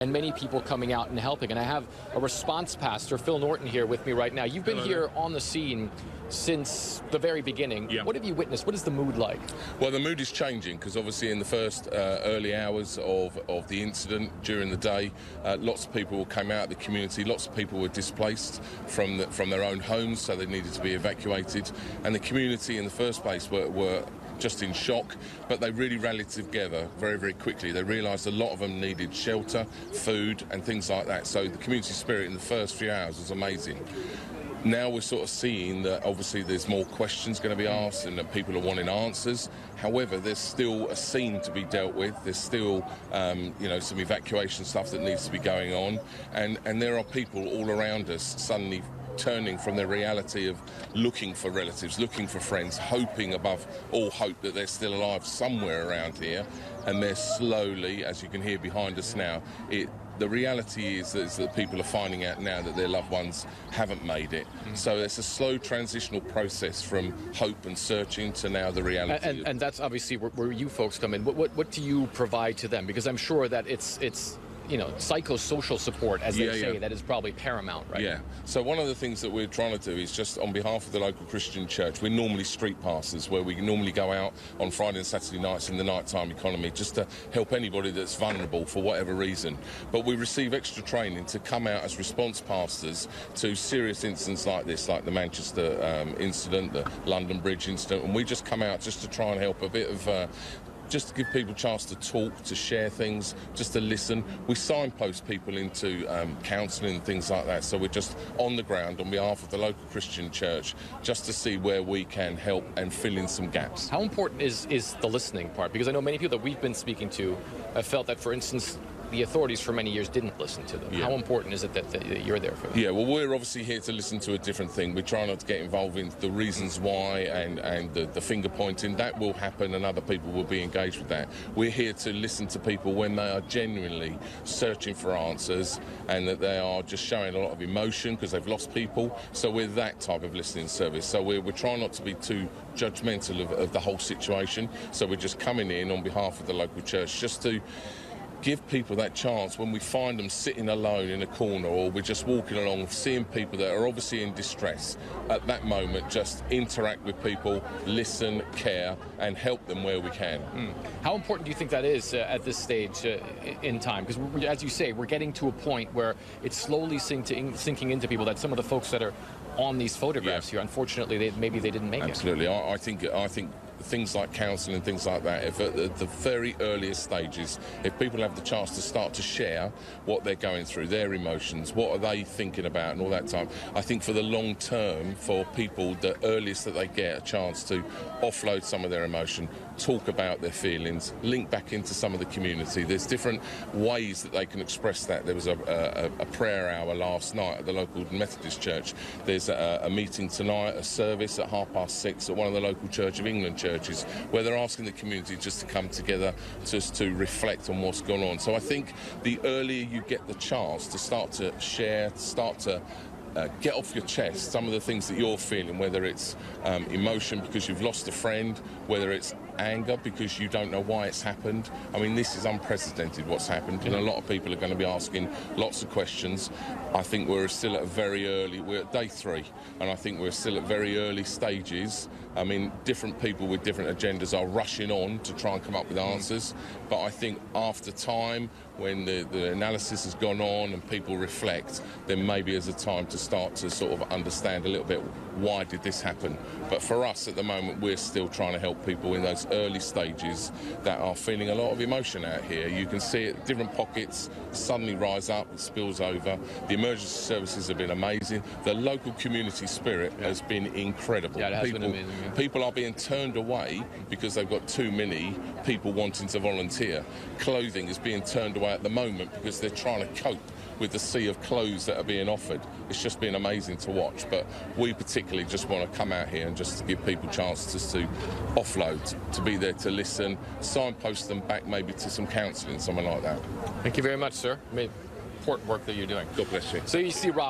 and many people coming out and helping. And I have a response pastor, Phil Norton, here with me right now. You've been here on the scene since the very beginning. Yeah. What have you witnessed? What is the mood like? Well, the mood is changing because obviously in the first early hours of the incident during the day, lots of people came out of the community. Lots of people were displaced from their own homes, so they needed to be evacuated. And the community in the first place were just in shock, but they really rallied together very, very quickly. They realised a lot of them needed shelter, food and things like that. So the community spirit in the first few hours was amazing. Now we're sort of seeing that obviously there's more questions going to be asked and that people are wanting answers. However, there's still a scene to be dealt with. There's still, some evacuation stuff that needs to be going on. And there are people all around us suddenly turning from the reality of looking for relatives, looking for friends, hoping above all hope that they're still alive somewhere around here. And they're slowly, as you can hear behind us now, the reality is that people are finding out now that their loved ones haven't made it. So it's a slow transitional process from hope and searching to now the reality. And that's obviously where you folks come in. What do you provide to them? Because I'm sure that it's psychosocial support, as they say, that is probably paramount, right? Yeah. So one of the things that we're trying to do is just on behalf of the local Christian church, we're normally street pastors where we normally go out on Friday and Saturday nights in the nighttime economy just to help anybody that's vulnerable for whatever reason. But we receive extra training to come out as response pastors to serious incidents like this, like the Manchester incident, the London Bridge incident, and we just come out just to try and help a bit of just to give people a chance to talk, to share things, just to listen. We signpost people into counselling and things like that, so we're just on the ground on behalf of the local Christian church just to see where we can help and fill in some gaps. How important is the listening part? Because I know many people that we've been speaking to have felt that, for instance, the authorities for many years didn't listen to them. Yeah. How important is it that you're there for them? Yeah, well, we're obviously here to listen to a different thing. We try not to get involved in the reasons why and the finger pointing. That will happen and other people will be engaged with that. We're here to listen to people when they are genuinely searching for answers and that they are just showing a lot of emotion because they've lost people. So we're that type of listening service. So we're trying not to be too judgmental of the whole situation. So we're just coming in on behalf of the local church just to give people that chance when we find them sitting alone in a corner or we're just walking along, seeing people that are obviously in distress. At that moment, just interact with people, listen, care, and help them where we can. How important do you think that is at this stage in time? Because, as you say, we're getting to a point where it's slowly sinking into people that some of the folks that are on these photographs here, unfortunately, maybe they didn't make it. Absolutely. I think things like counselling and things like that, if at the very earliest stages, if people have the chance to start to share what they're going through, their emotions, what are they thinking about and all that time, I think for the long term, for people, the earliest that they get a chance to offload some of their emotion, talk about their feelings, link back into some of the community. There's different ways that they can express that. There was a prayer hour last night at the local Methodist church. There's a meeting tonight, a service at 6:30 at one of the local Church of England churches where they're asking the community just to come together just to reflect on what's gone on. So I think the earlier you get the chance to start to share, start to get off your chest some of the things that you're feeling, whether it's emotion because you've lost a friend, whether it's anger because you don't know why it's happened. I mean, this is unprecedented what's happened, and a lot of people are going to be asking lots of questions. I think we're still at we're at day 3, and I think we're still at very early stages. I mean, different people with different agendas are rushing on to try and come up with answers, but I think after time, when the analysis has gone on and people reflect, then maybe there's a time to start to sort of understand a little bit why did this happen. But for us at the moment, we're still trying to help people in those early stages that are feeling a lot of emotion out here. You can see it, different pockets suddenly rise up, it spills over. The emergency services have been amazing. The local community spirit has been incredible. Yeah, it has been amazing. Yeah. People are being turned away because they've got too many people wanting to volunteer. Clothing is being turned away at the moment because they're trying to cope with the sea of clothes that are being offered. It's just been amazing to watch, but we particularly just want to come out here and just give people chances to offload, to be there to listen, signpost them back maybe to some counselling, something like that. Thank you very much, sir. Important work that you're doing. God bless you. So you see Rob